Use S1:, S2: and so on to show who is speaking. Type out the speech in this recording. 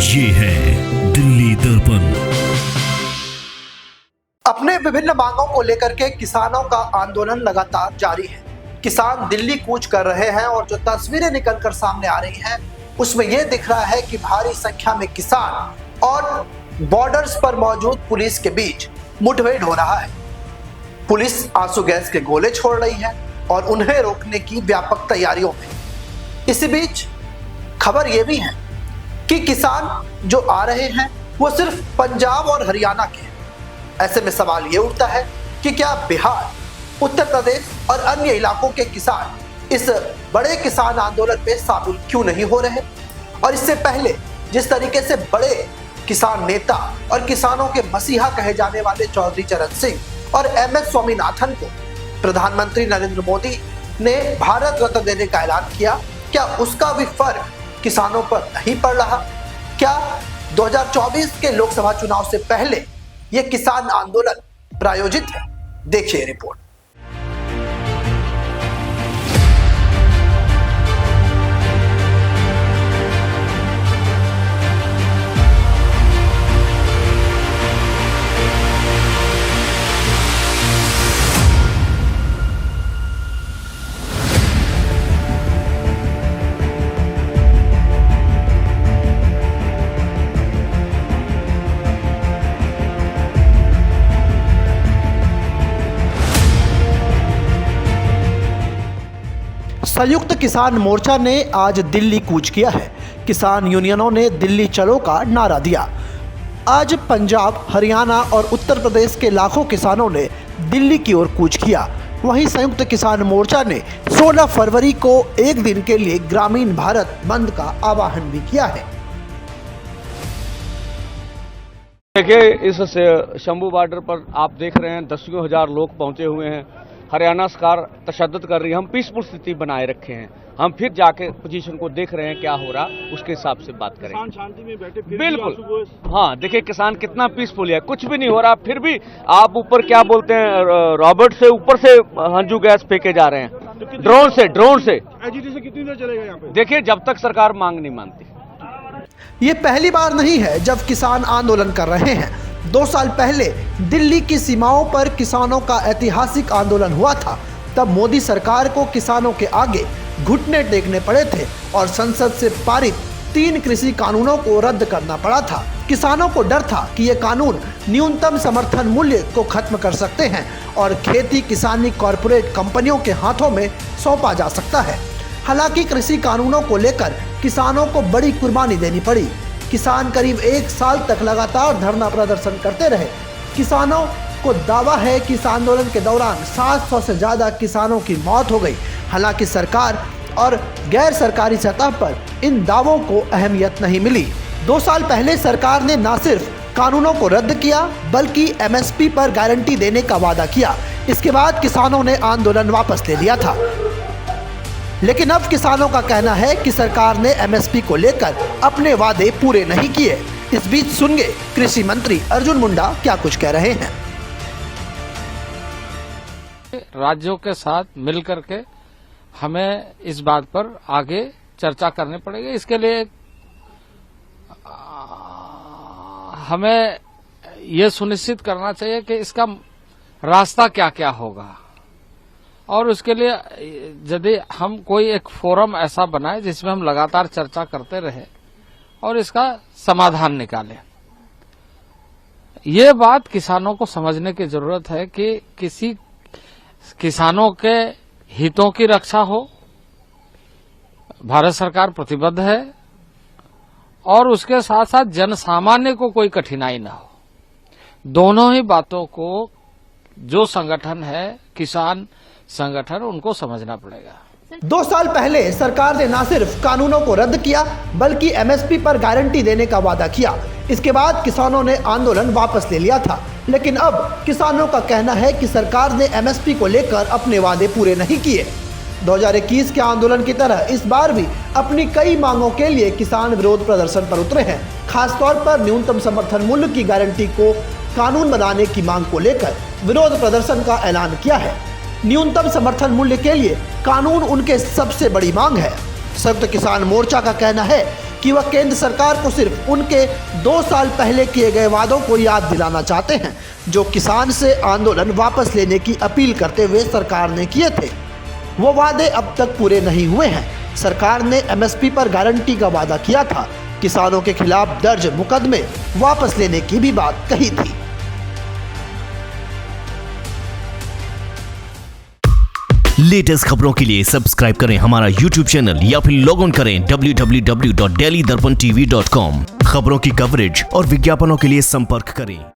S1: ये है दिल्ली दर्पण।
S2: अपने विभिन्न मांगों को लेकर के किसानों का आंदोलन लगातार जारी है। किसान दिल्ली कूच कर रहे हैं और जो तस्वीरें निकलकर सामने आ रही हैं उसमें यह दिख रहा है कि भारी संख्या में किसान और बॉर्डर्स पर मौजूद पुलिस के बीच मुठभेड़ हो रहा है। पुलिस आंसू गैस के गोले छोड़ रही है और उन्हें रोकने की व्यापक तैयारियों में। इसी बीच खबर यह भी है कि किसान जो आ रहे हैं वो सिर्फ पंजाब और हरियाणा के हैं। ऐसे में सवाल ये उठता है कि क्या बिहार, उत्तर प्रदेश और अन्य इलाकों के किसान इस बड़े किसान आंदोलन में शामिल क्यों नहीं हो रहे? और इससे पहले जिस तरीके से बड़े किसान नेता और किसानों के मसीहा कहे जाने वाले चौधरी चरण सिंह और MS स्वामीनाथन को प्रधानमंत्री नरेंद्र मोदी ने भारत रत्न देने का ऐलान किया, क्या उसका भी फर्क किसानों पर नहीं पड़ रहा? क्या 2024 के लोकसभा चुनाव से पहले यह किसान आंदोलन प्रायोजित है? देखिए रिपोर्ट। संयुक्त किसान मोर्चा ने आज दिल्ली कूच किया है। किसान यूनियनों ने दिल्ली चलो का नारा दिया। आज पंजाब, हरियाणा और उत्तर प्रदेश के लाखों किसानों ने दिल्ली की ओर कूच किया। वहीं संयुक्त किसान मोर्चा ने 16 फरवरी को एक दिन के लिए ग्रामीण भारत बंद का आह्वान भी किया है।
S3: देखिए, इस शंभू बॉर्डर पर आप देख रहे हैं दसियों हजार लोग पहुंचे हुए हैं। हरियाणा सरकार तशद्दुद कर रही है। हम पीसफुल स्थिति बनाए रखे हैं। हम फिर जाके पोजीशन को देख रहे हैं क्या हो रहा, उसके हिसाब से बात करेंगे।
S4: किसान शांति में बैठे फिर
S3: बिल्कुल, हाँ देखिए किसान कितना पीसफुल है, कुछ भी नहीं हो रहा, फिर भी आप ऊपर क्या बोलते हैं, रॉबर्ट से ऊपर से हंजू गैस फेंके जा रहे हैं, ड्रोन से
S4: एजीटी कितनी देर चलेगा यहाँ पे?
S3: देखिए जब तक सरकार मांग नहीं मानती।
S2: ये पहली बार नहीं है जब किसान आंदोलन कर रहे हैं। 2 साल पहले दिल्ली की सीमाओं पर किसानों का ऐतिहासिक आंदोलन हुआ था। तब मोदी सरकार को किसानों के आगे घुटने टेकने पड़े थे और संसद से पारित 3 कृषि कानूनों को रद्द करना पड़ा था। किसानों को डर था कि ये कानून न्यूनतम समर्थन मूल्य को खत्म कर सकते हैं और खेती किसानी कॉरपोरेट कंपनियों के हाथों में सौंपा जा सकता है। हालांकि कृषि कानूनों को लेकर किसानों को बड़ी कुर्बानी देनी पड़ी। किसान करीब 1 साल तक लगातार धरना प्रदर्शन करते रहे। किसानों को दावा है कि इस आंदोलन के दौरान 700 से ज़्यादा किसानों की मौत हो गई। हालांकि सरकार और गैर सरकारी सतह पर इन दावों को अहमियत नहीं मिली। 2 साल पहले सरकार ने न सिर्फ कानूनों को रद्द किया बल्कि MSP पर गारंटी देने का वादा किया। इसके बाद किसानों ने आंदोलन वापस ले लिया था। लेकिन अब किसानों का कहना है कि सरकार ने MSP को लेकर अपने वादे पूरे नहीं किए। इस बीच सुनिए कृषि मंत्री अर्जुन मुंडा क्या कुछ कह रहे हैं।
S5: राज्यों के साथ मिलकर के हमें इस बात पर आगे चर्चा करनी पड़ेगी। इसके लिए हमें ये सुनिश्चित करना चाहिए कि इसका रास्ता क्या क्या होगा और उसके लिए यदि हम कोई एक फोरम ऐसा बनाए जिसमें हम लगातार चर्चा करते रहे और इसका समाधान निकालें। ये बात किसानों को समझने की जरूरत है कि किसी किसानों के हितों की रक्षा हो, भारत सरकार प्रतिबद्ध है और उसके साथ साथ जनसामान्य को कोई कठिनाई न हो। दोनों ही बातों को जो संगठन है, किसान संगठन, उनको समझना पड़ेगा।
S2: 2 साल पहले सरकार ने न सिर्फ कानूनों को रद्द किया बल्कि MSP पर गारंटी देने का वादा किया। इसके बाद किसानों ने आंदोलन वापस ले लिया था। लेकिन अब किसानों का कहना है कि सरकार ने MSP को लेकर अपने वादे पूरे नहीं किए। 2021 के आंदोलन की तरह इस बार भी अपनी कई मांगों के लिए किसान विरोध प्रदर्शन पर उतरे हैं। खासतौर पर न्यूनतम समर्थन मूल्य की गारंटी को कानून बनाने की मांग को लेकर विरोध प्रदर्शन का ऐलान किया है। न्यूनतम समर्थन मूल्य के लिए कानून उनके सबसे बड़ी मांग है। संयुक्त किसान मोर्चा का कहना है कि वह केंद्र सरकार को सिर्फ उनके 2 साल पहले किए गए वादों को याद दिलाना चाहते हैं, जो किसान से आंदोलन वापस लेने की अपील करते हुए सरकार ने किए थे। वो वादे अब तक पूरे नहीं हुए हैं। सरकार ने एमएसपी पर गारंटी का वादा किया था, किसानों के खिलाफ दर्ज मुकदमे वापस लेने की भी बात कही थी।
S1: लेटेस्ट खबरों के लिए सब्सक्राइब करें हमारा YouTube चैनल या फिर लॉग ऑन करें www.delhidarpantv.com। खबरों की कवरेज और विज्ञापनों के लिए संपर्क करें।